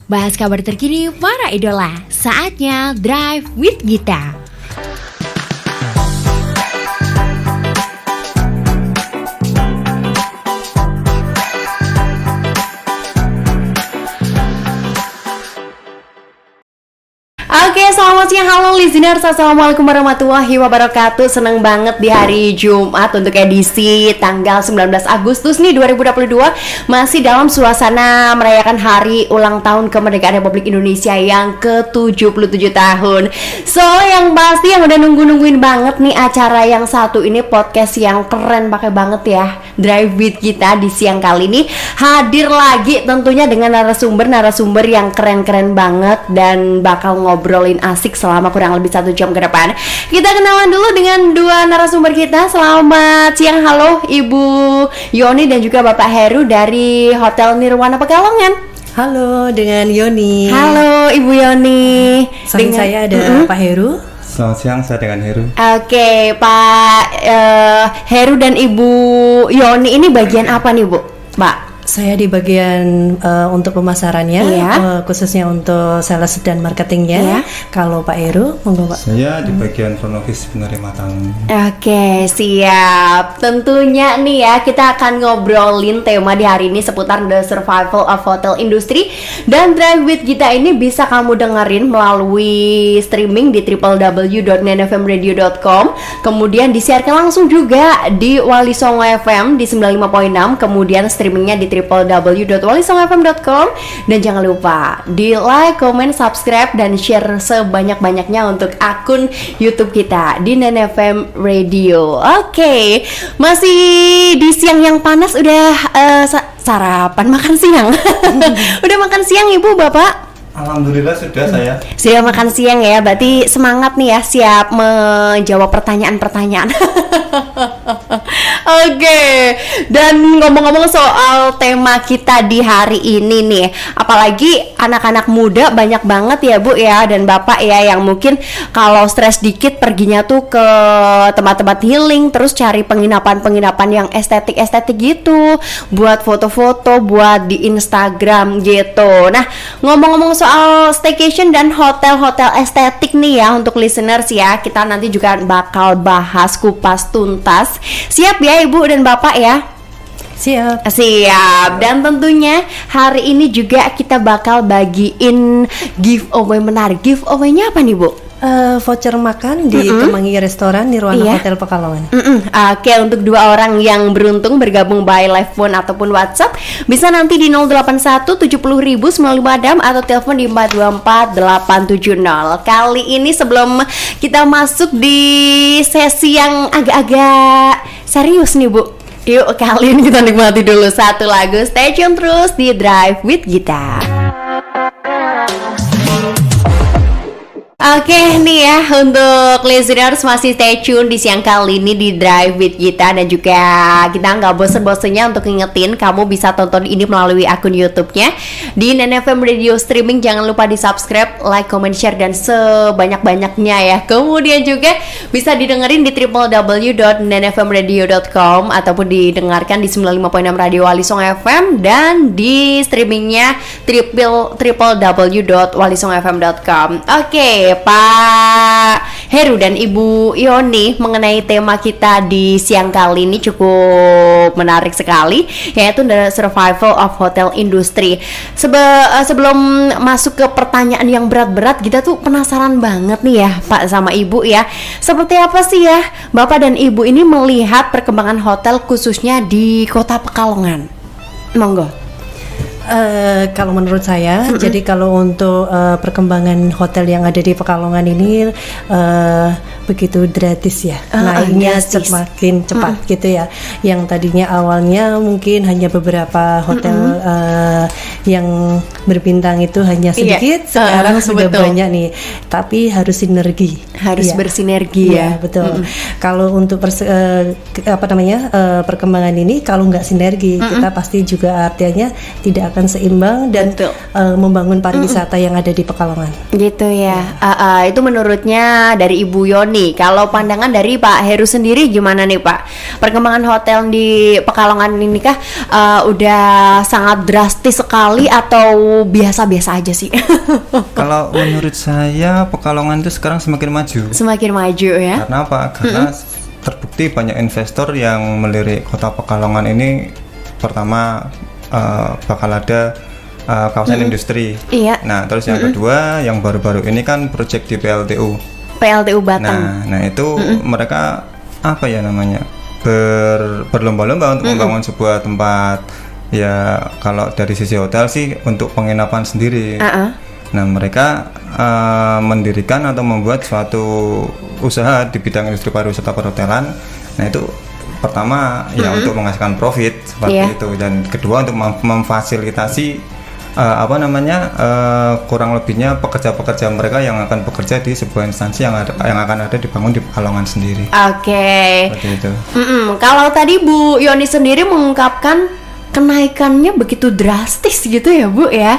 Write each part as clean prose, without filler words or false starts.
Bahas kabar terkini para idola. Saatnya Drive with Gita. Oke, selamat siang, halo listeners. Assalamualaikum warahmatullahi wabarakatuh. Senang banget di hari Jumat untuk edisi tanggal 19 Agustus nih 2022 masih dalam suasana merayakan hari ulang tahun kemerdekaan Republik Indonesia yang ke-77 tahun. So, yang pasti yang udah nungguin banget nih acara yang satu ini, podcast yang keren pakai banget ya, Drive with Gita di siang kali ini hadir lagi tentunya dengan narasumber yang keren-keren banget dan bakal ngobrolin asik selama kurang lebih 1 jam ke depan. Kita kenalan dulu dengan dua narasumber kita. Selamat siang, halo Ibu Yoni dan juga Bapak Heru dari Hotel Nirwana Pekalongan. Halo, dengan Yoni. Halo Ibu Yoni. Samping saya ada Pak Heru. Selamat siang, saya dengan Heru. Oke, Pak Heru dan Ibu Yoni ini bagian apa nih, Bu? Mbak? Saya di bagian untuk pemasarannya, khususnya untuk sales dan marketingnya. Kalau Pak Heru, monggo Pak. Saya di bagian front office penerima tamu. Oke, siap. Tentunya nih ya, kita akan ngobrolin tema di hari ini seputar the survival of hotel industry. Dan Drive with Gita ini bisa kamu dengerin melalui streaming di www.nenfmradio.com. Kemudian disiarkan langsung juga di Wali Songo FM di 95.6. Kemudian streamingnya di www.walisongfm.com. Dan jangan lupa di like, comment, subscribe, dan share sebanyak-banyaknya untuk akun YouTube kita di Nen FM Radio. Oke, masih di siang yang panas, udah sarapan, makan siang. Udah makan siang Ibu, Bapak? Alhamdulillah sudah saya. Sudah makan siang ya, berarti semangat nih ya, siap menjawab pertanyaan-pertanyaan. Oke, dan ngomong-ngomong soal tema kita di hari ini nih, apalagi anak-anak muda banyak banget ya Bu ya dan Bapak ya, yang mungkin kalau stres dikit perginya tuh ke tempat-tempat healing, terus cari penginapan-penginapan yang estetik-estetik gitu, buat foto-foto, buat di Instagram gitu. Nah, ngomong-ngomong soal staycation dan hotel-hotel estetik nih ya untuk listeners ya, kita nanti juga bakal bahas kupas tuntas. Siap ya Ibu dan Bapak ya? Siap. Siap. Dan tentunya hari ini juga kita bakal bagiin giveaway menarik. Giveaway-nya apa nih Bu? Voucher makan di Kemangi Restoran Nirwana Hotel Pekalongan. Oke, untuk 2 orang yang beruntung bergabung by live phone ataupun WhatsApp bisa nanti di 081 70 95 dam atau telepon di 424 870. Kali ini sebelum kita masuk di sesi yang agak-agak serius nih Bu, yuk kali ini kita nikmati dulu satu lagu. Stay tune terus di Drive with Gita. Oke nih ya, untuk listeners masih stay tune di siang kali ini di Drive with Gita. Dan juga kita nggak bosen-bosennya untuk ngingetin kamu bisa tonton ini melalui akun YouTube-nya di Nen FM Radio Streaming. Jangan lupa di subscribe, like, comment, share, dan sebanyak-banyaknya ya. Kemudian juga bisa didengerin di www.nenfmradio.com ataupun didengarkan di 95.6 Radio Wali Songo FM dan di streamingnya www.walisongfm.com. Oke, Pak Heru dan Ibu Yoni, mengenai tema kita di siang kali ini cukup menarik sekali, yaitu the survival of hotel industry. Sebelum masuk ke pertanyaan yang berat-berat, kita tuh penasaran banget nih ya Pak sama Ibu ya, seperti apa sih ya Bapak dan Ibu ini melihat perkembangan hotel khususnya di Kota Pekalongan? Monggo. Kalau menurut saya, jadi kalau untuk perkembangan hotel yang ada di Pekalongan ini begitu gratis ya, naiknya semakin cepat gitu ya. Yang tadinya awalnya mungkin hanya beberapa hotel yang berbintang itu hanya sedikit, sekarang sudah banyak nih. Tapi harus sinergi, harus bersinergi ya. Betul. Kalau untuk perkembangan ini, kalau nggak sinergi, kita pasti juga artinya tidak akan seimbang dan membangun pariwisata yang ada di Pekalongan. Gitu ya. Itu menurutnya dari Ibu Yoni nih. Kalau pandangan dari Pak Heru sendiri gimana nih Pak? Perkembangan hotel di Pekalongan ini kah udah sangat drastis sekali atau biasa-biasa aja sih? Kalau menurut saya Pekalongan itu sekarang semakin maju. Semakin maju ya? Karena apa? Karena terbukti banyak investor yang melirik kota Pekalongan ini. Pertama bakal ada kawasan industri. Iya. Nah, terus yang kedua, yang baru-baru ini kan proyek di PLTU. PLTU Batang. Nah itu mereka apa ya namanya berlomba-lomba untuk membangun sebuah tempat. Ya kalau dari sisi hotel sih untuk penginapan sendiri. Nah mereka mendirikan atau membuat suatu usaha di bidang industri pariwisata perhotelan. Nah itu pertama ya untuk menghasilkan profit seperti itu, dan kedua untuk memfasilitasi kurang lebihnya pekerja-pekerja mereka yang akan bekerja di sebuah instansi yang akan ada dibangun di Pekalongan sendiri. Oke. Seperti itu. Kalau tadi Bu Yoni sendiri mengungkapkan kenaikannya begitu drastis gitu ya Bu ya.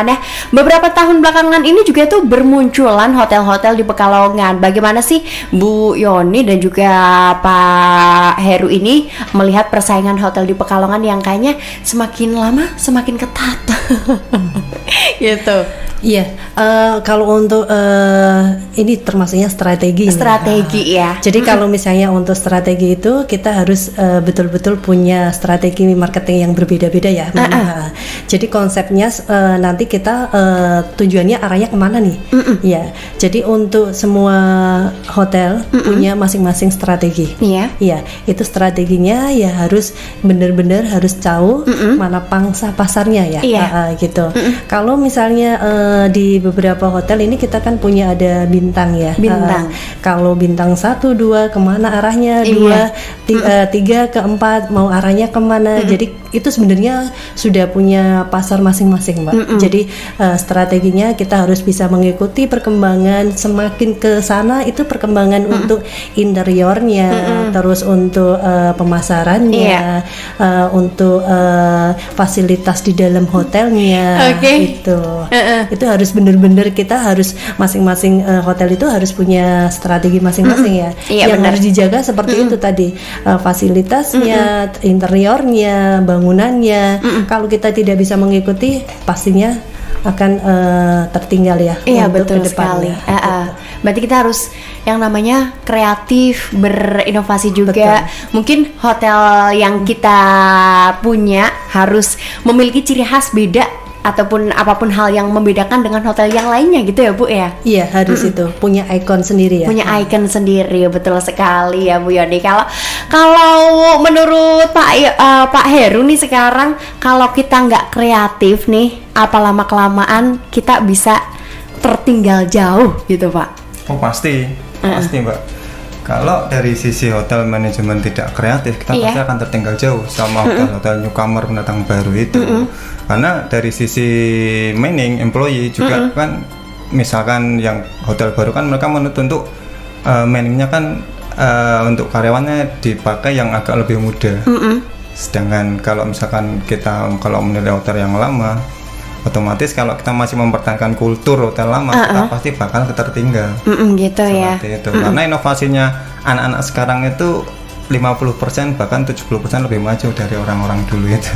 Nah beberapa tahun belakangan ini juga tuh bermunculan hotel-hotel di Pekalongan. Bagaimana sih Bu Yoni dan juga Pak Heru ini melihat persaingan hotel di Pekalongan yang kayaknya semakin lama semakin ketat gitu? Iya, kalau untuk ini termasuknya strategi. Strategi ya. Jadi kalau misalnya untuk strategi itu kita harus betul-betul punya strategi marketing yang berbeda-beda ya. Jadi konsepnya nanti kita tujuannya arahnya kemana nih? Ya. Jadi untuk semua hotel punya masing-masing strategi. Iya, itu strateginya ya harus benar-benar harus tahu mana pangsa pasarnya ya. Gitu. Kalau misalnya di beberapa hotel ini kita kan punya ada bintang ya. Bintang. Kalau bintang 1, 2 kemana arahnya, 2, 3 ke 4 mau arahnya kemana. Jadi itu sebenarnya sudah punya pasar masing-masing Mbak. Jadi strateginya kita harus bisa mengikuti perkembangan, semakin ke sana itu perkembangan untuk interiornya, terus untuk pemasarannya, untuk fasilitas di dalam hotelnya. Itu harus benar-benar kita harus masing-masing hotel itu harus punya strategi masing-masing ya. Yang harus dijaga seperti itu tadi, fasilitasnya, interiornya, bangunannya. Kalau kita tidak bisa mengikuti, pastinya akan tertinggal ya. Iya betul sekali. Berarti kita harus yang namanya kreatif, berinovasi juga. Mungkin hotel yang kita punya harus memiliki ciri khas beda ataupun apapun hal yang membedakan dengan hotel yang lainnya gitu ya Bu ya? Iya harus itu punya ikon sendiri ya. Punya ikon sendiri, betul sekali ya Bu Yoni. Kalau menurut Pak Heru nih sekarang, kalau kita nggak kreatif nih, apa lama kelamaan kita bisa tertinggal jauh gitu Pak? Oh pasti Mbak. Kalau dari sisi hotel manajemen tidak kreatif, kita pasti akan tertinggal jauh sama hotel-hotel newcomer pendatang baru itu. Karena dari sisi manning employee juga kan, misalkan yang hotel baru kan mereka menuntut untuk manningnya kan untuk karyawannya dipakai yang agak lebih muda. Sedangkan kalau misalkan kita menilai hotel yang lama, otomatis kalau kita masih mempertahankan kultur hotel lama, kita pasti bakal tertinggal. Gitu ya. Seperti itu. Karena inovasinya anak-anak sekarang itu 50% bahkan 70% lebih maju dari orang-orang dulu itu.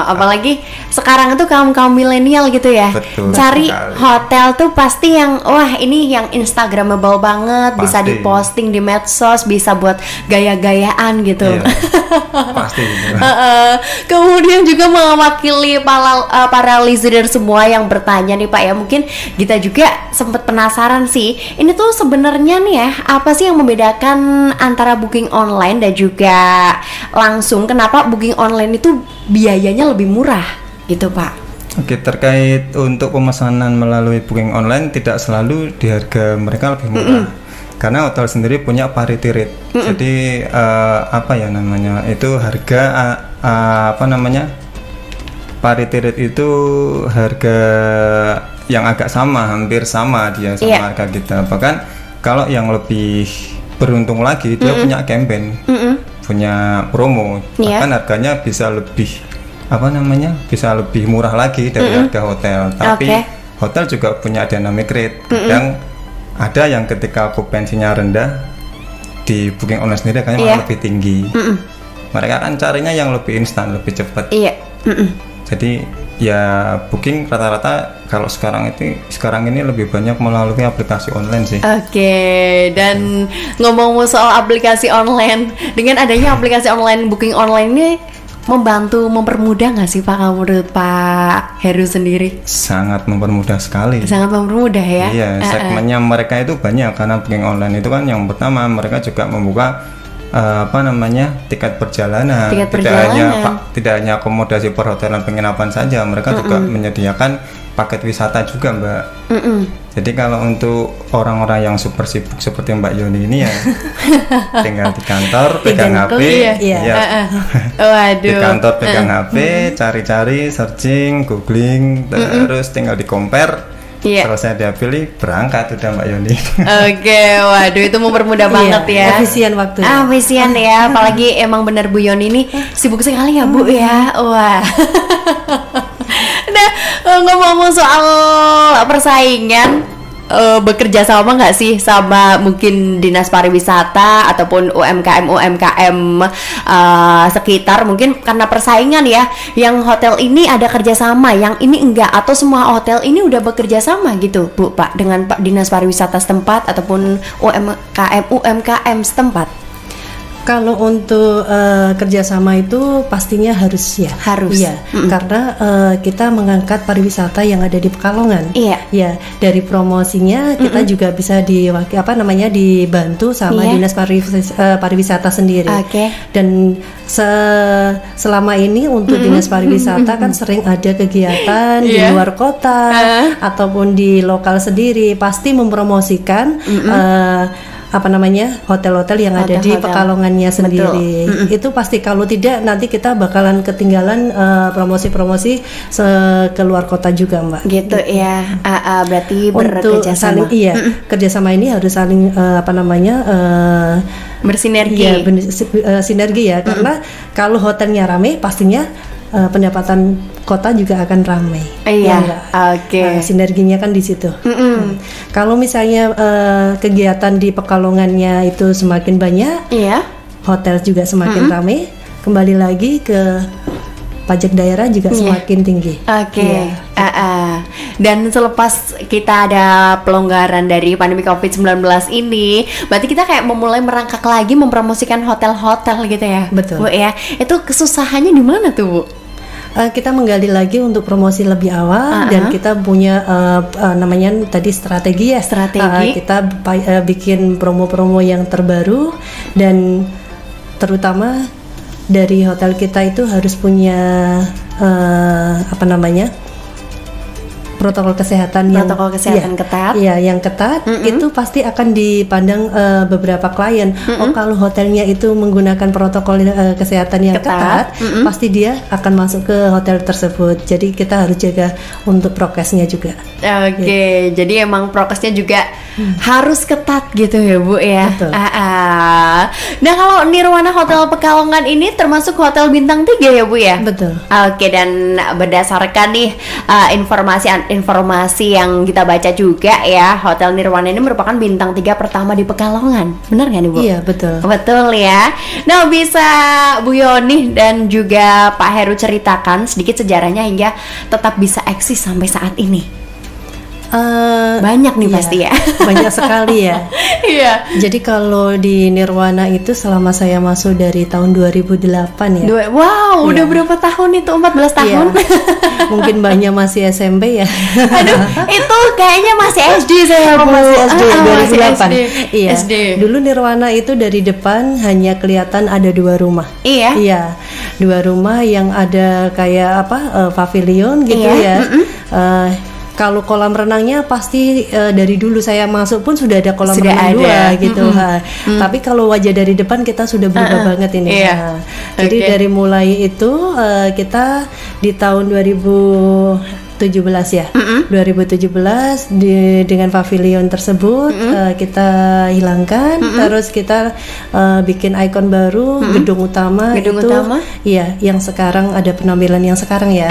Apalagi sekarang itu kaum milenial gitu ya. Betul. Cari sekali. hotel tuh pasti yang wah ini yang instagramable banget, bisa Pasti. diposting di medsos, bisa buat gaya-gayaan gitu. Iya, pasti gitu. Kemudian juga mewakili para listener semua yang bertanya nih Pak ya, mungkin kita juga sempat penasaran sih, ini tuh sebenarnya nih ya, apa sih yang membedakan antara booking online dan juga langsung? Kenapa booking online itu biayanya lebih murah gitu Pak? Oke, terkait untuk pemesanan melalui booking online tidak selalu di harga mereka lebih murah. Karena hotel sendiri punya parity rate. Jadi apa ya namanya? Itu harga apa namanya? Parity rate itu harga yang agak sama, hampir sama dia sama harga kita. Bahkan kalau yang lebih beruntung lagi dia punya campaign, punya promo, bahkan harganya bisa lebih apa namanya, bisa lebih murah lagi dari harga hotel. Tapi hotel juga punya dynamic rate, kadang ada yang ketika okupansinya rendah di booking online sendiri kayaknya malah lebih tinggi. Mereka kan carinya yang lebih instan, lebih cepat. Iya. Jadi ya booking rata-rata kalau sekarang ini lebih banyak melalui aplikasi online sih. Oke, dan ngomong soal aplikasi online, dengan adanya aplikasi online, booking online ini membantu, mempermudah nggak sih Pak, kalau menurut Pak Heru sendiri? Sangat mempermudah sekali. Sangat mempermudah ya? Iya, segmennya mereka itu banyak, karena booking online itu kan yang pertama mereka juga membuka tiket perjalanan. Tidak hanya akomodasi perhotelan penginapan saja, mereka juga menyediakan paket wisata juga, Mbak. Jadi kalau untuk orang-orang yang super sibuk seperti Mbak Yoni ini ya tinggal di kantor pegang HP, Waduh. di kantor pegang HP, cari-cari, searching, googling, terus tinggal di compare. Selesai dia pilih, berangkat udah Mbak Yoni. Oke, waduh itu mempermudah banget ya. Efisien waktunya. Efisien ya, apalagi emang bener Bu Yoni ini sibuk sekali ya Bu ya. Wah. Nah, ngomong-ngomong soal persaingan, bekerja sama nggak sih sama mungkin dinas pariwisata ataupun UMKM sekitar, mungkin karena persaingan ya, yang hotel ini ada kerjasama, yang ini enggak, atau semua hotel ini udah bekerja sama gitu Bu Pak dengan Pak Dinas Pariwisata setempat ataupun UMKM setempat? Kalau untuk kerjasama itu pastinya harus ya. Harus. Iya. Karena kita mengangkat pariwisata yang ada di Pekalongan. Iya. Ya, dari promosinya kita juga bisa dibantu sama Dinas Pariwisata sendiri. Oke. Dan selama ini untuk Dinas Pariwisata kan sering ada kegiatan di luar kota ataupun di lokal sendiri, pasti mempromosikan hotel-hotel yang ada di Pekalongannya sendiri. Itu pasti, kalau tidak nanti kita bakalan ketinggalan promosi-promosi keluar kota juga, Mbak. Gitu ya. Berarti untuk bekerjasama. Kerjasama ini harus saling bersinergi. Sinergi ya, karena kalau hotelnya ramai pastinya pendapatan kota juga akan ramai. Oke. Sinerginya kan di situ. Kalau misalnya kegiatan di Pekalongannya itu semakin banyak, hotel juga semakin ramai. Kembali lagi ke pajak daerah juga semakin tinggi. Oke. Dan selepas kita ada pelonggaran dari pandemi COVID-19 ini, berarti kita kayak memulai merangkak lagi mempromosikan hotel-hotel gitu ya. Betul. Bu ya. Itu kesusahannya di mana tuh, Bu? Kita menggali lagi untuk promosi lebih awal, dan kita punya namanya tadi strategi ya. Kita bikin promo-promo yang terbaru, dan terutama dari hotel kita itu harus punya protokol kesehatan ketat. Iya, yang ketat. Itu pasti akan dipandang beberapa klien. Oh, kalau hotelnya itu menggunakan protokol kesehatan yang ketat, pasti dia akan masuk ke hotel tersebut. Jadi kita harus jaga untuk prokesnya juga. Oke, jadi emang prokesnya juga harus ketat gitu ya, Bu ya. Betul. Nah, kalau Nirwana Hotel Pekalongan ini termasuk hotel bintang 3 ya, Bu ya? Betul. Oke, dan berdasarkan nih informasi yang kita baca juga ya, Hotel Nirwana ini merupakan bintang 3 pertama di Pekalongan. Benar nggak nih, Bu? Iya, betul. Betul ya. Nah, bisa Bu Yoni dan juga Pak Heru ceritakan sedikit sejarahnya hingga tetap bisa eksis sampai saat ini? Banyak nih pasti ya. Banyak sekali ya. Iya. Jadi kalau di Nirwana itu selama saya masuk dari tahun 2008 ya. Udah berapa tahun itu? 14 tahun? Mungkin banyak masih SMP ya. Aduh, itu kayaknya masih SD saya, Bu. Masih SD, 2008. Iya. SD. Dulu Nirwana itu dari depan hanya kelihatan ada 2 rumah. Iya, 2 rumah yang ada kayak pavilion gitu ya. Kalau kolam renangnya pasti dari dulu saya masuk pun sudah ada kolam renang 2 gitu. Tapi kalau wajah dari depan kita sudah berubah banget ini. Jadi dari mulai itu kita di tahun 2017 ya. 2017 dengan pavilion tersebut kita hilangkan, terus kita bikin ikon baru, gedung utama. Gedung utama? Iya, yang sekarang ada penampilan yang sekarang ya.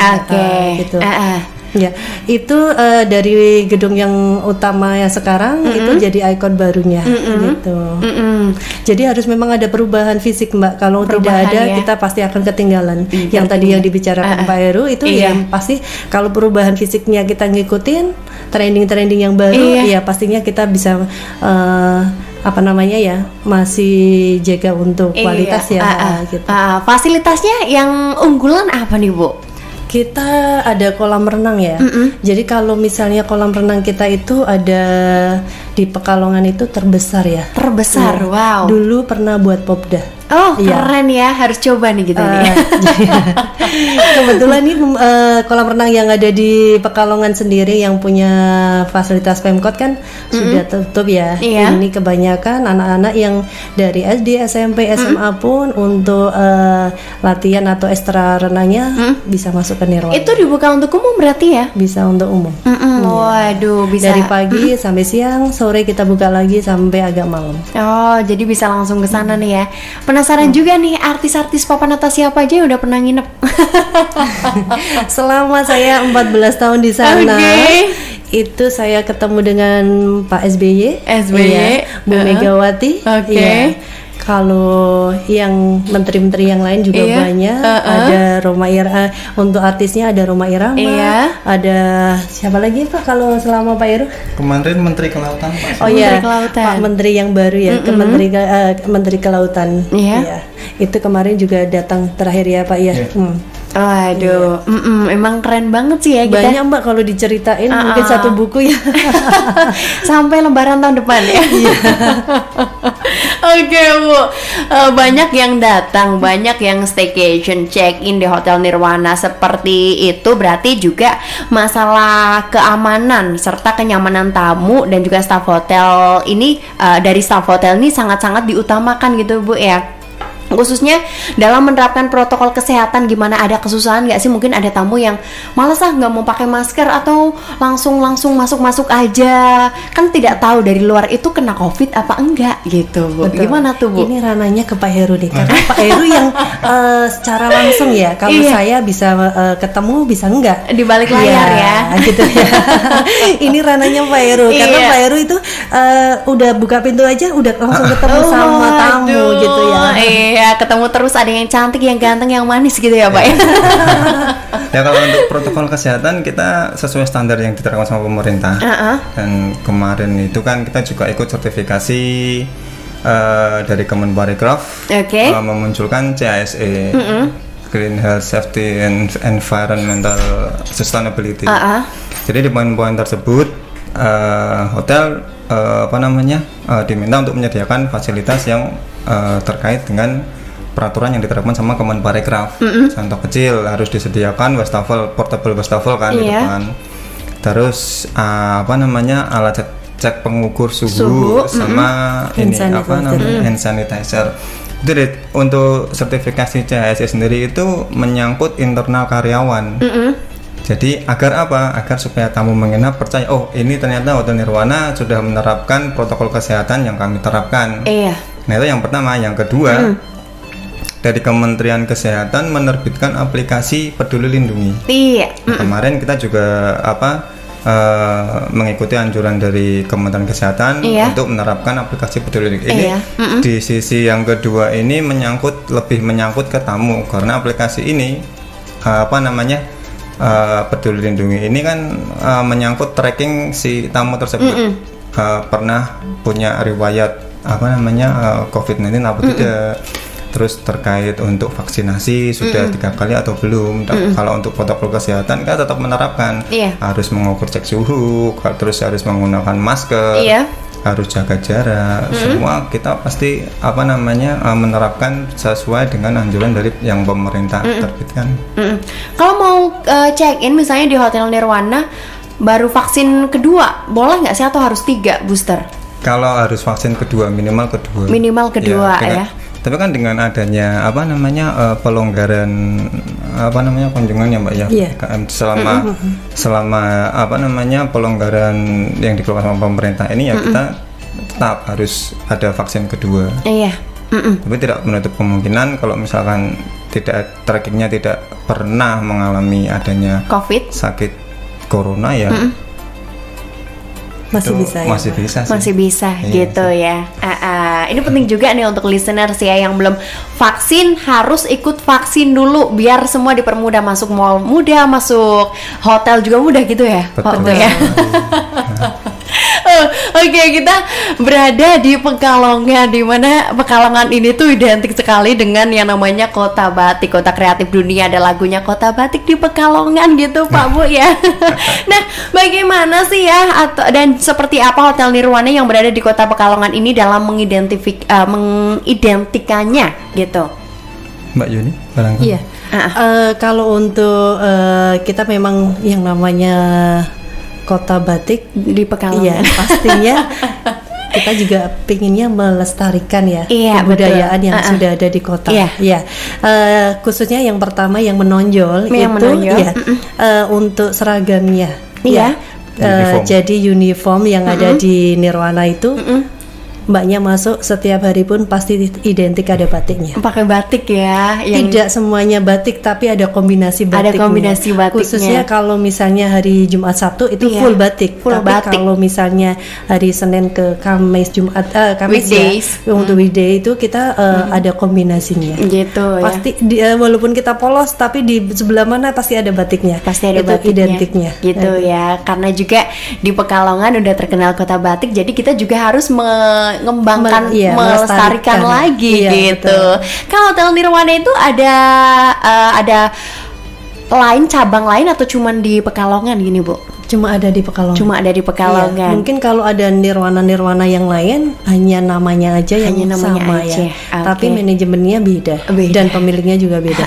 Gitu. Ya, itu dari gedung yang utama yang sekarang itu jadi ikon barunya gitu. Jadi harus memang ada perubahan fisik, Mbak. Kalau Perubahan, tidak ada, ya. kita pasti akan ketinggalan. Yang tadi yang dibicarakan Pak Heru itu Iya. yang pasti kalau perubahan fisiknya kita ngikutin trending-trending yang baru, ya pastinya kita bisa apa namanya ya, masih jaga untuk kualitas ya gitu. Fasilitasnya yang unggulan apa nih, Bu? Kita ada kolam renang ya. Jadi kalau misalnya kolam renang kita itu ada di Pekalongan itu terbesar ya. Terbesar, Iya. wow. Dulu pernah buat popda. Oh, Iya. keren ya, harus coba nih kita nih. Kebetulan nih kolam renang yang ada di Pekalongan sendiri yang punya fasilitas Pemkot kan sudah tutup ya. Iya. Ini kebanyakan anak-anak yang dari SD, SMP, SMA pun untuk latihan atau ekstra renangnya bisa masuk ke Nirwana. Itu dibuka untuk umum berarti ya? Bisa untuk umum. Waduh, bisa. Dari pagi sampai siang, sore kita buka lagi sampai agak malam. Oh, jadi bisa langsung ke sana nih ya. Penasaran juga nih artis-artis papan atas siapa aja yang udah pernah nginep? Selama saya 14 tahun di sana, Oke. itu saya ketemu dengan Pak SBY, SBY, iya, Bu Megawati. Oke. Iya. Kalau yang menteri-menteri yang lain juga Iya. banyak. Ada Roma Irama, untuk artisnya ada Roma Irama. Iya. Ada siapa lagi Pak kalau selama Pak Heru? Kemarin Menteri Kelautan Pak. Oh Menteri iya, Kelautan. Pak Menteri yang baru ya, Menteri Kelautan. Iya. Itu kemarin juga datang terakhir ya Pak ya. Waduh, emang keren banget sih ya kita. Banyak Mbak kalau diceritain mungkin satu buku ya. Sampai lebaran tahun depan ya. Oke, Bu. Banyak yang datang, banyak yang staycation, check-in di Hotel Nirwana seperti itu, berarti juga masalah keamanan serta kenyamanan tamu dan juga staf hotel ini dari staf hotel ini sangat-sangat diutamakan gitu, Bu ya. Khususnya dalam menerapkan protokol kesehatan, gimana ada kesusahan nggak sih? Mungkin ada tamu yang malas nggak mau pakai masker atau langsung masuk aja, kan tidak tahu dari luar itu kena COVID apa enggak gitu, Bu. Betul. Gimana tuh, Bu? Ini rananya ke Pak Heru nih, karena Pak Heru yang secara langsung ya. Kalau Iya. saya bisa ketemu, bisa enggak Di balik layar ya. gitu ya. Ini rananya Pak Heru, karena Iya. Pak Heru itu udah buka pintu aja, udah langsung ketemu sama tamu Aduh, gitu ya. Iya, ketemu terus, ada yang cantik, yang ganteng, yang manis gitu ya, Pak. Ya kalau untuk protokol kesehatan kita sesuai standar yang diterapkan sama pemerintah. Dan kemarin itu kan kita juga ikut sertifikasi dari Kemenparekraf, Oke. memunculkan CASE, Green Health Safety and Environmental Sustainability. Jadi di poin-poin tersebut hotel diminta untuk menyediakan fasilitas yang terkait dengan peraturan yang diterapkan sama Kemenparekraf. Contoh kecil harus disediakan wastafel, portable wastafel kan di Iya. depan. Terus alat cek pengukur suhu sama Hand sanitizer. hand sanitizer. Jadi untuk sertifikasi CHSE sendiri itu menyangkut internal karyawan. Jadi agar apa? Agar supaya tamu menginap percaya, oh ini ternyata Hotel Nirwana sudah menerapkan protokol kesehatan yang kami terapkan. Iya. Nah itu yang pertama. Yang kedua, dari Kementerian Kesehatan menerbitkan aplikasi Peduli Lindungi. Iya. Kemarin kita juga mengikuti anjuran dari Kementerian Kesehatan untuk menerapkan aplikasi Peduli Lindungi. Ini di sisi yang kedua ini lebih menyangkut ke tamu, karena aplikasi ini Peduli Lindungi ini kan menyangkut tracking si tamu tersebut pernah punya riwayat COVID-19 apa tidak. Terus terkait untuk vaksinasi sudah 3 kali atau belum. Kalau untuk protokol kesehatan kan tetap menerapkan, harus mengukur cek suhu, terus harus menggunakan masker, harus jaga jarak. Semua kita pasti menerapkan sesuai dengan anjuran dari yang pemerintah terbitkan. Kalau mau check-in misalnya di Hotel Nirwana baru vaksin kedua, boleh nggak sih atau harus 3 booster? Kalau harus vaksin kedua, minimal kedua. Minimal kedua ya. Tapi kan dengan adanya pelonggaran kunjungan ya Mbak ya, KM selama pelonggaran yang dikeluarkan sama pemerintah ini ya kita tetap harus ada vaksin kedua. Iya. Tapi tidak menutup kemungkinan kalau misalkan trackingnya tidak pernah mengalami adanya COVID. sakit corona ya Masih itu bisa ya, masih Pak? bisa sih. Masih bisa Iya gitu sih. ya. Ini penting juga nih untuk listeners ya yang belum vaksin, harus ikut vaksin dulu biar semua dipermudah, masuk mall mudah, masuk hotel juga mudah gitu ya. Betul. Pak Bu ya. Oke, kita berada di Pekalongan, di mana Pekalongan ini tuh identik sekali dengan yang namanya kota batik, kota kreatif dunia. Ada lagunya Kota Batik di Pekalongan gitu, Pak Bu ya. Nah, bagaimana sih ya dan seperti apa Hotel Nirwana yang berada di kota Pekalongan ini dalam mengidentikannya gitu? Mbak Yuni barangkali. Iya. Kalau untuk kita memang yang namanya kota batik Di Pekalongan. iya pastinya kita juga pinginnya melestarikan ya Iya, kebudayaan betul. yang sudah ada di kota. Iya. Ya, khususnya yang pertama yang menonjol Yang itu menonjol, ya untuk seragamnya. Iya. Uniform. Jadi uniform yang ada di Nirwana itu mbaknya masuk setiap hari pun pasti identik ada batiknya. Pakai batik ya, yang Tidak semuanya batik, tapi ada kombinasi Ada batiknya. kombinasi batiknya. Khususnya kalau misalnya hari Jumat Sabtu itu Iya, full batik. full Tapi batik. kalau misalnya hari Senin ke Kamis, Jumat, Kamis Weekdays. ya, untuk weekday itu kita ada kombinasinya. gitu ya. Pasti walaupun kita polos, tapi di sebelah mana pasti ada batiknya. Pasti ada itu batiknya identiknya. gitu ya, karena juga di Pekalongan udah terkenal kota batik, jadi kita juga harus mengembangkan, Iya, melestarikan melestarikan. lagi Iya, gitu. betul. Kalau Hotel Nirwana itu ada lain cabang lain atau cuman di Pekalongan gini Bu? Cuma ada di Pekalongan. Cuma ada di Iya, Pekalongan. mungkin kalau ada nirwana yang lain hanya namanya aja yang Hanya namanya sama aja. ya. Oke. Tapi manajemennya beda. Beda. Dan pemiliknya juga beda.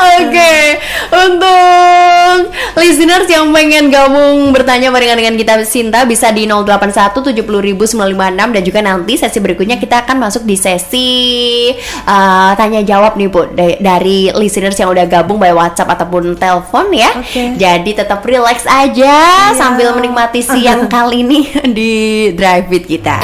Oke, untuk listeners yang pengen gabung bertanya barengan dengan kita Sinta bisa di 081 70.956 dan juga nanti sesi berikutnya kita akan masuk di sesi tanya jawab nih Bu dari listeners yang udah gabung by WhatsApp ataupun telepon ya. Oke. Jadi tetap relax aja sambil menikmati siang kali ini di Drive With kita.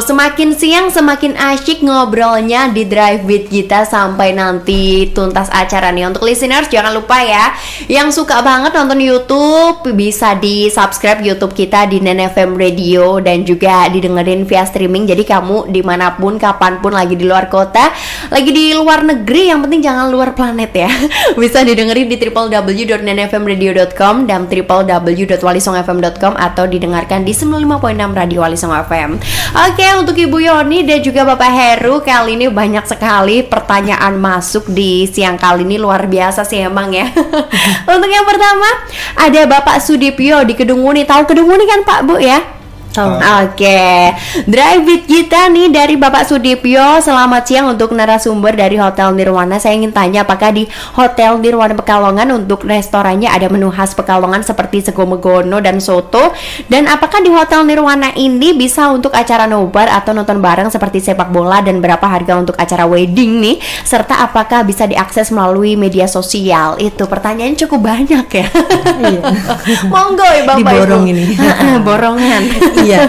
Semakin siang semakin asyik ngobrolnya di Drive With kita sampai nanti tuntas acara nih. Untuk listeners jangan lupa ya, yang suka banget nonton YouTube bisa di subscribe YouTube kita di Nen FM Radio dan juga didengerin via streaming. Jadi kamu dimanapun kapanpun lagi di luar kota, lagi di luar negeri, yang penting jangan luar planet ya. Bisa didengerin di www.nenfmradio.com dan www.walisongfm.com atau didengarkan di 95.6 Radio Walisong FM. Oke, untuk Ibu Yoni dan juga Bapak Heru, kali ini banyak sekali pertanyaan masuk di siang kali ini, luar biasa sih emang ya. Untuk yang pertama ada Bapak Sudipyo di Kedung Muni. Tahu Kedung Muni kan Pak Bu ya? Tahu. Oke, Drive With kita nih dari Bapak Sudipyo. Selamat siang untuk narasumber dari Hotel Nirwana. Saya ingin tanya apakah di Hotel Nirwana Pekalongan untuk restorannya ada menu khas Pekalongan seperti sego megono dan soto, dan apakah di Hotel Nirwana ini bisa untuk acara nobar atau nonton bareng seperti sepak bola, dan berapa harga untuk acara wedding nih, serta apakah bisa diakses melalui media sosial? Itu pertanyaannya cukup banyak ya. Iya. Monggo ya Bapak Diborong Ibu. ini. Borongan. Iya,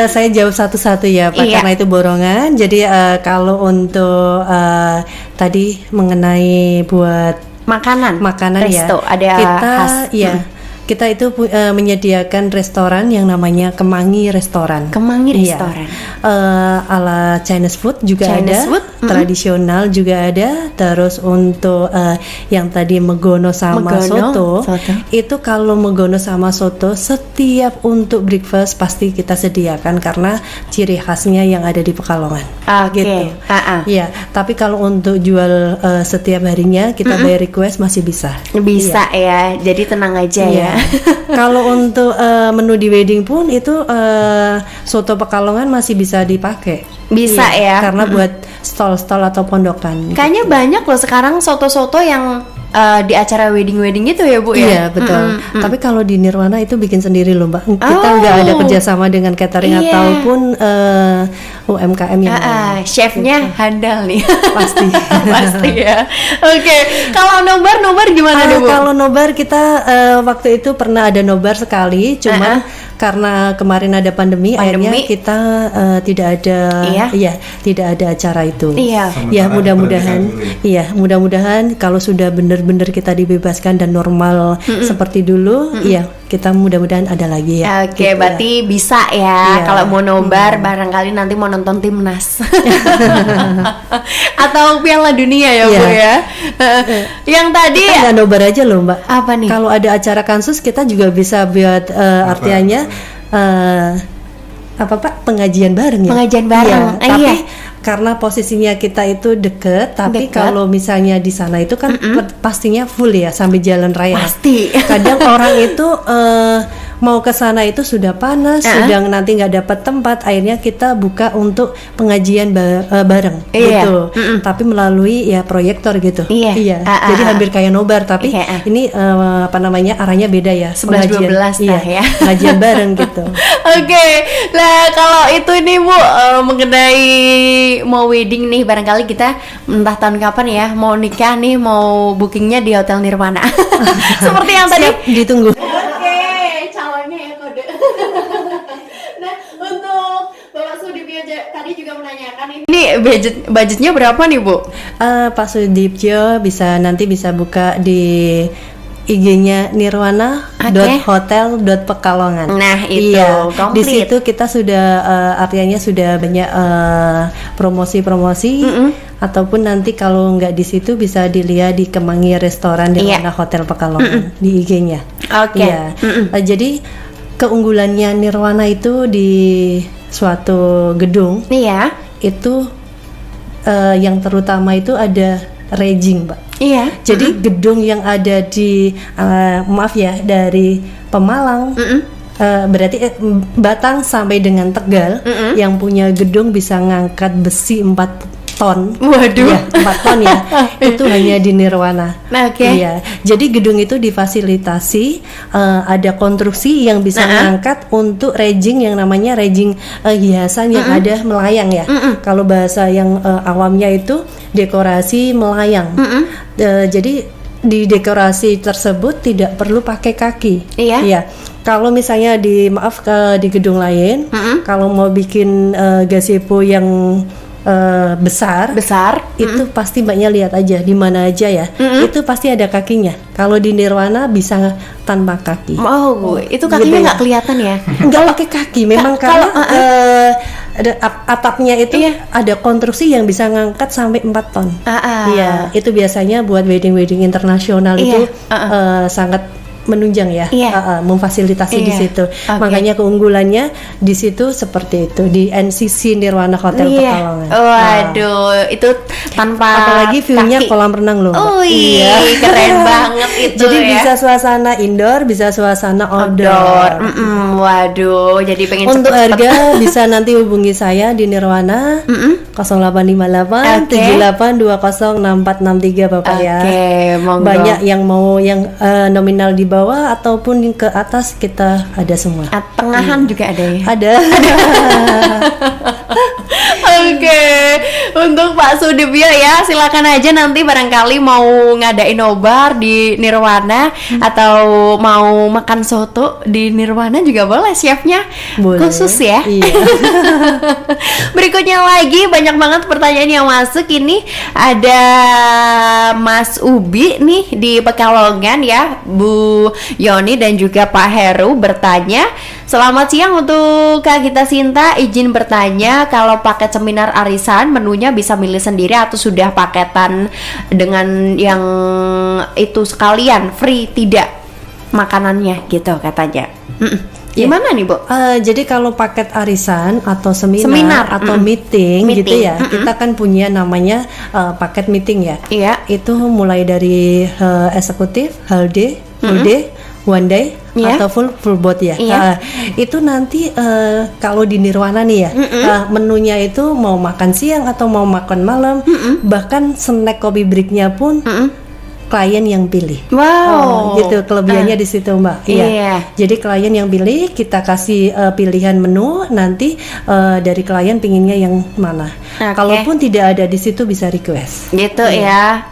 saya jawab satu-satu ya Pak, Iya. karena itu borongan. Jadi kalau untuk tadi mengenai buat Makanan ya, resto, ada kita khas. ya kita itu menyediakan restoran yang namanya Kemangi Restoran. Kemangi Iya. Restoran. Ala Chinese food juga Chinese ada, food, tradisional juga ada. Terus untuk yang tadi megono sama Megono, soto, itu kalau megono sama soto setiap untuk breakfast pasti kita sediakan karena ciri khasnya yang ada di Pekalongan. Oke. Gitu. Iya, tapi kalau untuk jual setiap harinya kita bayar request masih bisa. Bisa ya, jadi tenang aja Iya. ya. Kalau untuk menu di wedding pun itu soto Pekalongan masih bisa dipakai. Bisa Iya, ya. Karena buat stall-stall atau pondokan. Kayaknya banyak loh sekarang soto-soto yang di acara wedding gitu ya Bu ya. Iya betul. Tapi kalau di Nirwana itu bikin sendiri loh Mbak. Kita nggak ada kerjasama dengan catering Iya. ataupun UMKM yang lain. Chefnya handal nih. Pasti. Pasti ya. Oke, kalau nobar gimana deh Bu? Kalau nobar kita waktu itu pernah ada nobar sekali, cuman karena kemarin ada pandemi. Akhirnya kita tidak ada, tidak ada acara itu. Iya. Ya mudah-mudahan, mudah-mudahan kalau sudah benar-benar kita dibebaskan dan normal seperti dulu, kita mudah-mudahan ada lagi ya. Oke, gitu berarti bisa ya kalau mau nobar barangkali nanti mau nonton timnas atau Piala Dunia ya Bu ya. Yang tadi kita nggak nobar aja loh Mbak. Apa nih? Kalau ada acara kansus kita juga bisa buat artiannya pengajian bareng ya. Pengajian bareng. Tapi karena posisinya kita itu deket, tapi kalau misalnya di sana itu kan pastinya full ya sampai jalan raya. Pasti. Kadang orang itu mau ke sana itu sudah panas, sudah nanti nggak dapat tempat, akhirnya kita buka untuk pengajian bareng gitu. Tapi melalui ya proyektor gitu. Jadi hampir kayak nobar, tapi ini arahnya beda ya. 11-12 ya. Pengajian bareng gitu. Oke. Nah, kalau itu nih Bu mengenai mau wedding nih, barangkali kita entah tahun kapan ya mau nikah nih, mau bookingnya di Hotel Nirwana. Seperti yang tadi. Siap, ditunggu. Oke, calonnya ya kode. Nah, untuk Bapak Sudibyo tadi juga menanyakan ini budgetnya berapa nih Bu? Pak Sudibyo nanti bisa buka di IG-nya nirwana.hotel.pekalongan. Nah, itu komplit. Di situ kita sudah artinya sudah banyak promosi-promosi ataupun nanti kalau nggak di situ bisa dilihat di Kemangi Restoran Nirwana Hotel Pekalongan di IG-nya. Oke. Jadi keunggulannya Nirwana itu di suatu gedung. Itu yang terutama itu ada raging, Mbak. Jadi gedung yang ada di dari Pemalang, berarti Batang sampai dengan Tegal, yang punya gedung bisa ngangkat besi 4 ton. Waduh. 4 ton ya. Itu hanya di Nirwana. Iya. Jadi gedung itu difasilitasi ada konstruksi yang bisa mengangkat untuk raging yang namanya raging hiasan yang ada melayang ya. Kalau bahasa yang awamnya itu dekorasi melayang. Jadi di dekorasi tersebut tidak perlu pakai kaki. Iya. Kalau misalnya di gedung lain, kalau mau bikin gazebo yang besar itu pasti Mbaknya lihat aja di mana aja ya, itu pasti ada kakinya. Kalau di Nirwana bisa tanpa kaki. Itu kakinya nggak kelihatan ya? Nggak pakai kaki, memang karena atapnya itu ada konstruksi yang bisa ngangkat sampai 4 ton. Iya, itu biasanya buat wedding internasional itu sangat menunjang ya, memfasilitasi di situ. Makanya keunggulannya di situ seperti itu di NCC Nirwana Hotel Pekalongan. Waduh, itu tanpa apalagi view-nya kolam renang loh. Keren banget itu. Jadi bisa suasana indoor, bisa suasana outdoor. Waduh, jadi pengen untuk harga bisa nanti hubungi saya di Nirwana 0858 78206463 Bapak ya. Monggo. Banyak yang mau yang nominal di bawah ataupun ke atas kita ada semua. Tengahan juga ada ya? Ada. Oke, untuk Pak Sudibyo ya silakan aja nanti barangkali mau ngadain nobar di Nirwana atau mau makan soto di Nirwana juga boleh, chefnya khusus ya. Berikutnya lagi banyak banget pertanyaan yang masuk. Ini ada Mas Ubi nih di Pekalongan ya, Bu Yoni dan juga Pak Heru bertanya, selamat siang untuk Kak Gita Sinta, izin bertanya kalau paket seminar arisan menunya bisa milih sendiri atau sudah paketan dengan yang itu sekalian free tidak makanannya gitu katanya. Gimana nih Bu? Jadi kalau paket arisan atau seminar atau meeting gitu ya, kita kan punya namanya paket meeting ya. Itu mulai dari eksekutif, whole day, one day atau full boat ya. Itu nanti kalau di Nirwana nih ya, menunya itu mau makan siang atau mau makan malam, bahkan snack kopi breaknya pun klien yang pilih. Wow. Gitu kelebihannya di situ Mbak. Iya. Jadi klien yang pilih, kita kasih pilihan menu, nanti dari klien pinginnya yang mana. Oke. Kalaupun tidak ada di situ bisa request. Gitu ya.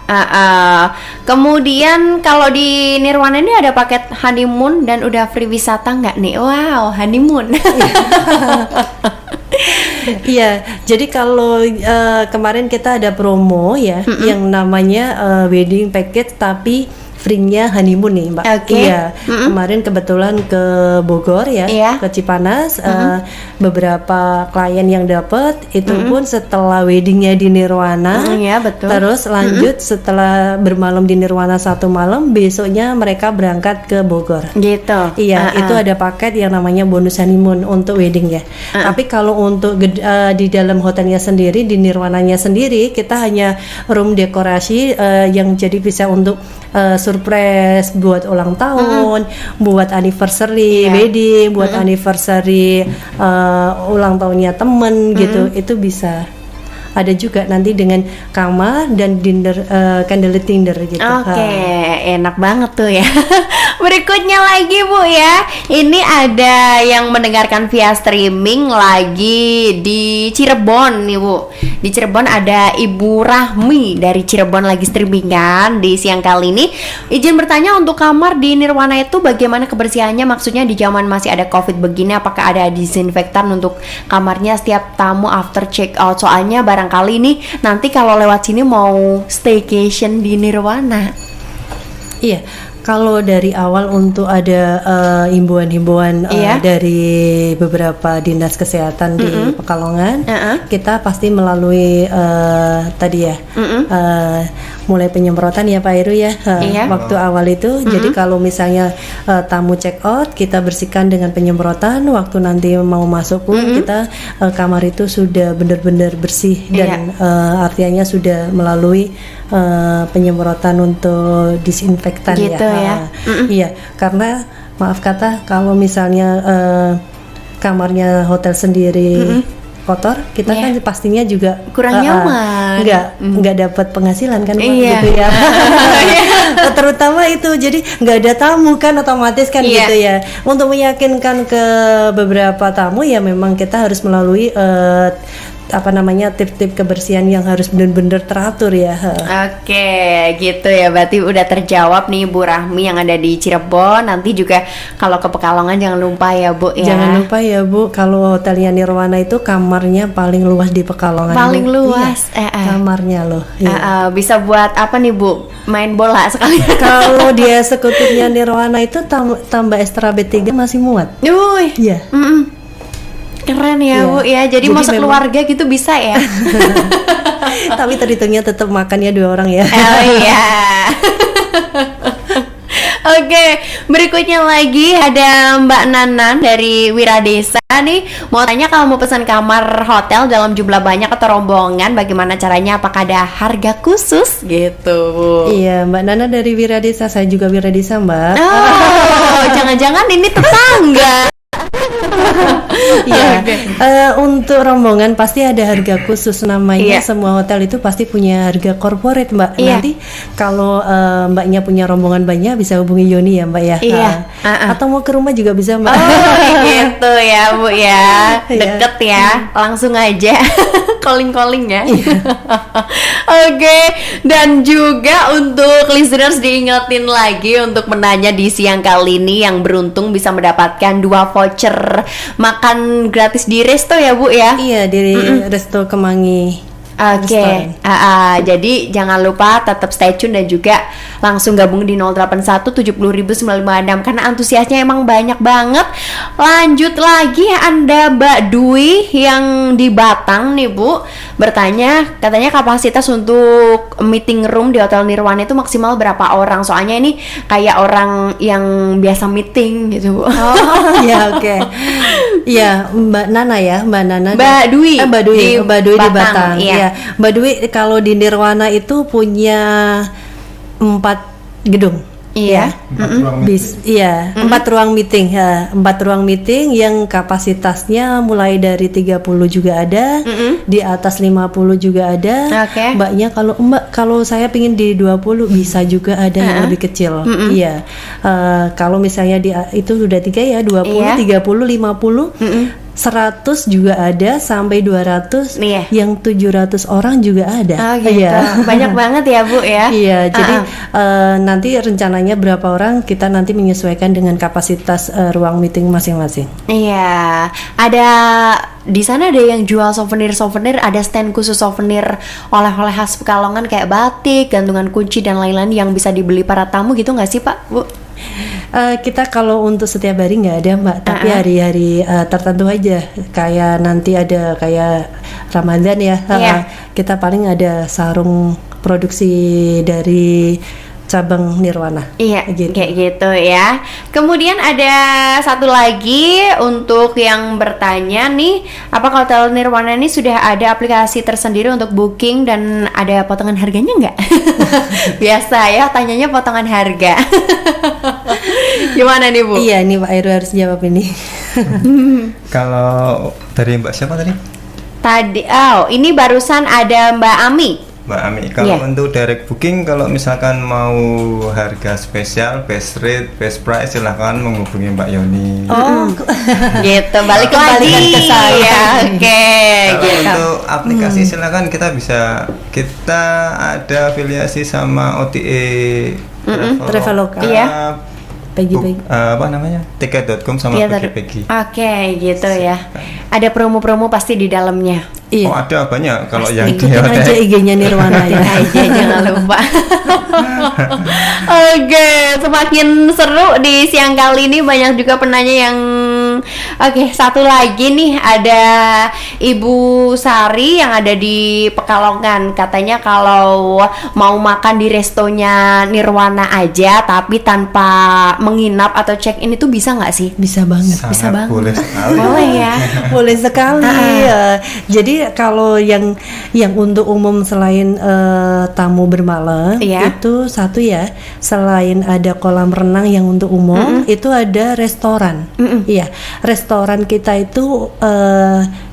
Kemudian kalau di Nirwana ini ada paket honeymoon dan udah free wisata nggak nih? Wow, honeymoon. Iya, jadi kalau kemarin kita ada promo ya, yang namanya wedding package tapi free-nya honeymoon nih Mbak. Oke. Iya, kemarin kebetulan ke Bogor ya, Iya. ke Cipanas, beberapa klien yang dapat itu pun setelah weddingnya di Nirwana. Iya, betul. Terus lanjut setelah bermalam di Nirwana 1 malam, besoknya mereka berangkat ke Bogor. Gitu. Iya, itu ada paket yang namanya bonus honeymoon untuk wedding ya. Tapi kalau untuk di dalam hotelnya sendiri, di Nirwananya sendiri, kita hanya room dekorasi yang jadi bisa untuk surprise buat ulang tahun, buat anniversary wedding, buat anniversary ulang tahunnya temen gitu, itu bisa. Ada juga nanti dengan kamar dan dinner, candlelit dinner gitu. Oke, enak banget tuh ya. Berikutnya lagi Bu ya, ini ada yang mendengarkan via streaming lagi di Cirebon nih Bu. Di Cirebon ada Ibu Rahmi dari Cirebon lagi streamingan di siang kali ini. Izin bertanya, untuk kamar di Nirwana itu bagaimana kebersihannya? Maksudnya di zaman masih ada COVID begini, apakah ada disinfektan untuk kamarnya setiap tamu after check out? Soalnya barangkali nih nanti kalau lewat sini mau staycation di Nirwana. Iya, kalau dari awal untuk ada himbauan-himbauan dari beberapa dinas kesehatan di Pekalongan, kita pasti melalui tadi ya, mulai penyemprotan ya Pak Heru ya, waktu awal itu. Jadi kalau misalnya tamu check out, kita bersihkan dengan penyemprotan. Waktu nanti mau masuk pun kita kamar itu sudah benar-benar bersih dan artinya sudah melalui penyemprotan untuk disinfektan gitu ya. Iya, karena maaf kata kalau misalnya kamarnya hotel sendiri kotor, kita kan pastinya juga kurang nyaman, nggak dapat penghasilan kan Mbak, Iya. gitu ya. Terutama itu, jadi nggak ada tamu kan otomatis kan gitu ya. Untuk meyakinkan ke beberapa tamu ya memang kita harus melalui tips-tips kebersihan yang harus benar-benar teratur ya. Oke, gitu ya. Berarti udah terjawab nih Bu Rahmi yang ada di Cirebon. Nanti juga kalau ke Pekalongan jangan lupa ya Bu ya. Jangan lupa ya Bu, kalau hotelnya Nirwana itu kamarnya paling luas di Pekalongan. Paling Bu. luas. Iya, kamarnya loh. Bisa buat apa nih Bu? Main bola sekali. Kalau dia sekutunya Nirwana itu tambah extra bed 3 masih muat. Wih. Iya. Keren ya Bu ya. Jadi masuk keluarga gitu bisa ya. Tapi terhitungnya tetap makannya 2 orang ya. Oh iya. Oke, berikutnya lagi ada Mbak Nanan dari Wiradesa nih. Mau tanya, kalau mau pesan kamar hotel dalam jumlah banyak atau rombongan, bagaimana caranya? Apakah ada harga khusus gitu Bu? Iya, Mbak Nana dari Wiradesa, saya juga Wiradesa Mbak. Oh, jangan-jangan ini tetangga. Iya, untuk rombongan pasti ada harga khusus namanya. Semua hotel itu pasti punya harga corporate Mbak. Nanti kalau Mbaknya punya rombongan banyak bisa hubungi Yoni ya Mbak ya. Atau mau ke rumah juga bisa Mbak. Oh gitu ya Bu ya. Deket ya, langsung aja calling ya. Oke, dan juga untuk listeners diingetin lagi untuk menanya di siang kali ini yang beruntung bisa mendapatkan 2 voucher makan gratis di resto ya Bu ya. Iya, di Resto Kemangi. Oke, jadi jangan lupa tetap stay tune dan juga langsung gabung di 081 70.956 karena antusiasnya emang banyak banget. Lanjut lagi, Anda Mbak Dwi yang di Batang nih Bu, bertanya, katanya kapasitas untuk meeting room di Hotel Nirwana itu maksimal berapa orang? Soalnya ini kayak orang yang biasa meeting gitu Bu. Oh ya, oke. Iya, Mbak Nana ya, Mbak Nana. Mbak Dwi. Mbak Dwi di Batang. Iya. Mbak Dwi kalau di Nirwana itu punya 4 gedung. Iya. 4 ruang meeting. Iya, 4 ruang meeting ya. 4 ruang meeting yang kapasitasnya mulai dari 30 juga ada, di atas 50 juga ada. Oke. Mbaknya kalau saya pingin di 20 bisa juga ada yang lebih kecil. Iya. Kalau misalnya itu sudah 3 ya, 20, Iya. 30, 50. 100 juga ada sampai 200, Iya. yang 700 orang juga ada. Oh gitu. Iya. Banyak banget ya Bu ya. Iya, jadi nanti rencananya berapa orang kita nanti menyesuaikan dengan kapasitas ruang meeting masing-masing. Iya, ada di sana ada yang jual souvenir, ada stand khusus souvenir oleh-oleh khas Pekalongan kayak batik, gantungan kunci dan lain-lain yang bisa dibeli para tamu gitu nggak sih Pak, Bu? Kita kalau untuk setiap hari nggak ada Mbak, tapi hari-hari tertentu aja. Kayak nanti ada kayak Ramadan ya, Iya. kita paling ada sarung produksi dari cabang Nirwana. Iya, Gitu. kayak gitu ya. Kemudian ada satu lagi untuk yang bertanya nih, apakah Hotel Nirwana ini sudah ada aplikasi tersendiri untuk booking dan ada potongan harganya nggak? Biasa ya, tanyanya potongan harga. Gimana nih Bu? Iya, ini Pak Heru harus jawab ini. Kalau dari Mbak siapa tadi? Tadi, ini barusan ada Mbak Ami. Mbak Ami, kalau Iya. untuk direct booking, kalau misalkan mau harga spesial, best rate, best price, silahkan menghubungi Mbak Yoni. Oh, Gitu, balik Kembalikan lagi ke saya. ya. Oke, Kalau gitu. untuk aplikasi silakan kita ada afiliasi sama OTA Traveloka. Iya. Pagi-pagi. apa namanya? Tiket.com sama Iya, Pagi-Pagi. Oke, gitu ya. Ada promo-promo pasti di dalamnya. Iya. Oh, ada banyak kalau yang di Ikutin aja hotel. IG-nya Nirwana ya. Aja jangan lupa. Oke, semakin seru di siang kali ini, banyak juga penanya yang Oke, satu lagi nih, ada Ibu Sari yang ada di Pekalongan. Katanya kalau mau makan di restonya Nirwana aja tapi tanpa menginap atau check in itu bisa nggak sih? Bisa banget. Bisa Sangat banget. boleh sekali. Boleh ya. Boleh sekali. Ya. Jadi kalau yang untuk umum selain tamu bermalam Iya. itu satu ya, selain ada kolam renang yang untuk umum, itu ada restoran. Iya, restoran kita itu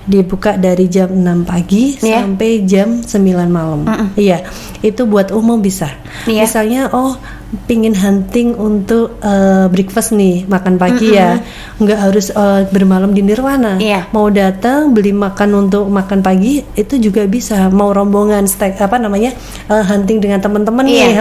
dibuka dari jam 6 pagi Iya. sampai jam 9 malam. Iya, itu buat umum bisa. Iya. Misalnya pingin hunting untuk breakfast nih, makan pagi ya, nggak harus bermalam di Nirwana. Iya. Mau datang beli makan untuk makan pagi itu juga bisa. Mau rombongan hunting dengan teman-teman Iya. nih,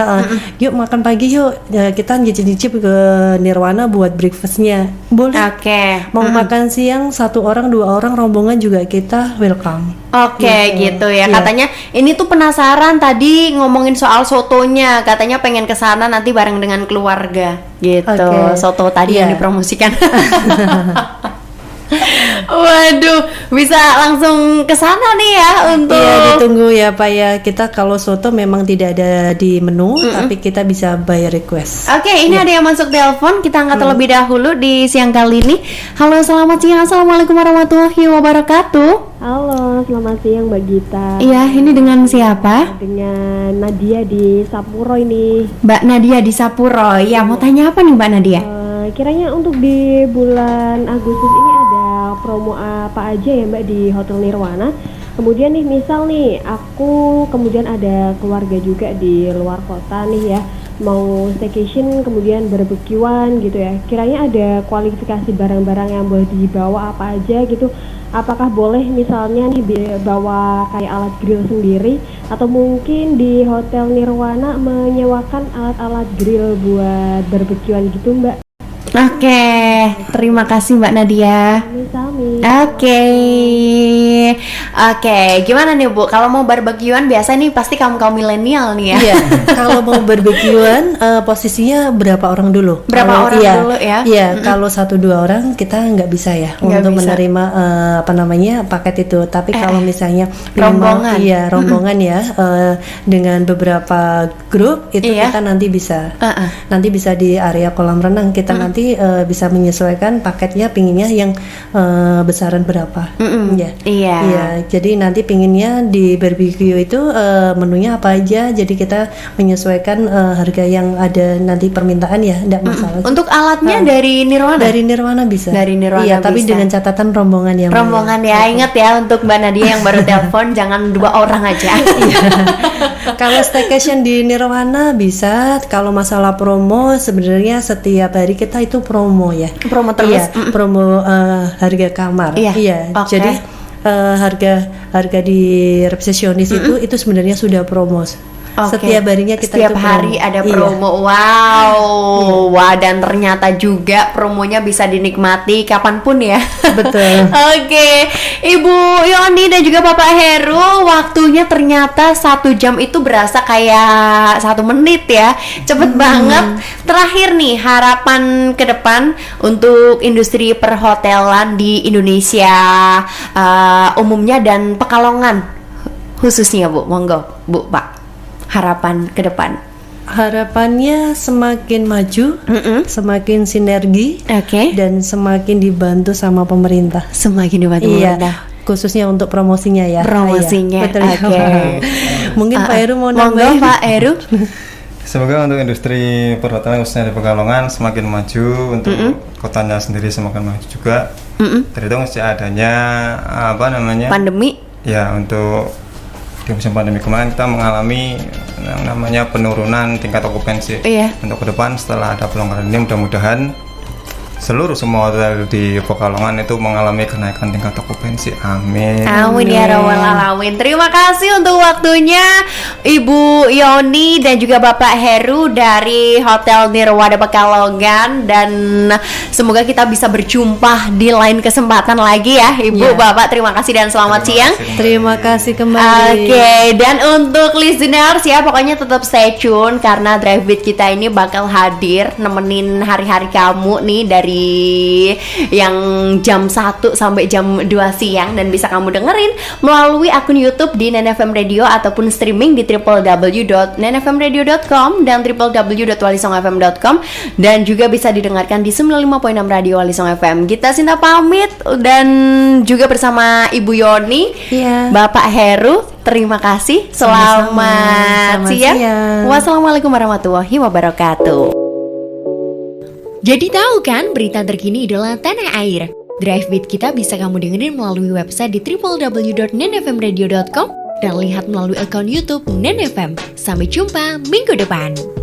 yuk makan pagi yuk. Kita nyicip-nyicip ke Nirwana buat breakfastnya, boleh. Oke. Mau makan siang 1 orang 2 orang rombongan juga kita welcome. Oke, gitu ya. Iya. Katanya ini tuh penasaran tadi ngomongin soal sotonya. Katanya pengen ke sana nanti bareng dengan keluarga. Gitu. Oke. Soto tadi yang Iya. dipromosikan. Waduh, bisa langsung ke sana nih ya untuk Iya, ditunggu ya Pak ya. Kita kalau soto memang tidak ada di menu, tapi kita bisa by request. Oke, ini ada yang masuk telepon. Kita angkat terlebih dahulu di siang kali ini. Halo, selamat siang. Assalamualaikum warahmatullahi wabarakatuh. Halo, selamat siang Mbak Gita. Iya, ini dengan siapa? Dengan Nadia di Sapuro ini. Mbak Nadia di Sapuro. Ya, mau tanya apa nih Mbak Nadia? Kiranya untuk di bulan Agustus ini ada promo apa aja ya Mbak di Hotel Nirwana? Kemudian nih misal nih aku kemudian ada keluarga juga di luar kota nih ya, mau staycation kemudian barbekyuan gitu ya. Kiranya ada kualifikasi barang-barang yang boleh dibawa apa aja gitu. Apakah boleh misalnya nih bawa kayak alat grill sendiri atau mungkin di Hotel Nirwana menyewakan alat-alat grill buat barbekyuan gitu Mbak? Oke, terima kasih Mbak Nadia. Sami-sami. Oke, gimana nih Bu? Kalau mau barbekyuan biasa nih pasti kaum milenial nih ya. Iya, kalau mau barbekyuan posisinya berapa orang dulu? Berapa Kalau- orang iya, dulu ya? Iya, kalau 1-2 orang kita nggak bisa ya Nggak untuk bisa. menerima paket itu. Tapi kalau misalnya rombongan. rombongan ya dengan beberapa grup itu Iya. kita nanti bisa. Uh-uh. Nanti bisa di area kolam renang kita nanti nanti bisa menyesuaikan paketnya, pinginnya yang besaran berapa. Ya. Iya. Iya, jadi nanti pinginnya di barbecue itu menunya apa aja, jadi kita menyesuaikan harga yang ada nanti permintaan ya, enggak masalah. Untuk alatnya dari Nirwana? Dari Nirwana bisa. Dari Nirwana iya, tapi bisa. dengan catatan rombongan yang Rombongan ya, ingat ya untuk Mbak Nadia yang baru telepon jangan 2 orang aja. Kalau staycation di Nirwana bisa. Kalau masalah promo sebenarnya setiap hari kita itu promo ya. Promo terus. Iya, promo harga kamar. Iya. Oke. Jadi harga di resepsionis itu sebenarnya sudah promo. Oke. Setiap harinya kita Setiap itu hari promo. ada Iya. promo. Wow. Wah, dan ternyata juga promonya bisa dinikmati kapanpun ya. Betul. Oke, Ibu Yoni dan juga Bapak Heru, waktunya ternyata 1 jam itu berasa kayak 1 menit ya, cepet banget. Terakhir nih, harapan ke depan untuk industri perhotelan di Indonesia umumnya dan Pekalongan khususnya, Bu. Monggo, Bu, Pak. Harapan ke depan. Harapannya semakin maju, semakin sinergi, Oke. dan semakin dibantu sama pemerintah. Semakin dibantu Iya, pemerintah. khususnya untuk promosinya ya. Promosinya, Iya, betul. oke. Mungkin Pak Heru mau Monggo, nambahin? Pak Heru. Semoga untuk industri perhotelan khususnya di Pekalongan semakin maju, untuk kotanya sendiri semakin maju juga. Terhitung sejak adanya Pandemi. ya, untuk di musim pandemi kemarin kita mengalami yang namanya penurunan tingkat okupansi. Iya. Untuk ke depan setelah ada pelonggaran ini mudah-mudahan seluruh semua hotel di Pekalongan itu mengalami kenaikan tingkat okupansi. Amin. Amin ya rabbal alamin. Terima kasih untuk waktunya Ibu Yoni dan juga Bapak Heru dari Hotel Nirwana Pekalongan, dan semoga kita bisa berjumpa di lain kesempatan lagi ya, Ibu, Iya. Bapak. Terima kasih dan selamat siang. Terima kasih kembali. Oke, dan untuk listeners ya, pokoknya tetap stay tune karena Drive Beat kita ini bakal hadir nemenin hari-hari kamu nih dari yang jam 1 sampai jam 2 siang, dan bisa kamu dengerin melalui akun YouTube di NenFM Radio ataupun streaming di www.nenfmradio.com dan www.walisongfm.com, dan juga bisa didengarkan di 95.6 Radio Walisong FM. Gita Sinta pamit, dan juga bersama Ibu Yoni, Iya. Bapak Heru, terima kasih. Selamat Selamat siang. siang. Wassalamualaikum warahmatullahi wabarakatuh. Jadi tahu kan berita terkini idola tanah air? Drive Beat kita bisa kamu dengerin melalui website di www.nenfmradio.com dan lihat melalui akun YouTube NenFM. Sampai jumpa minggu depan.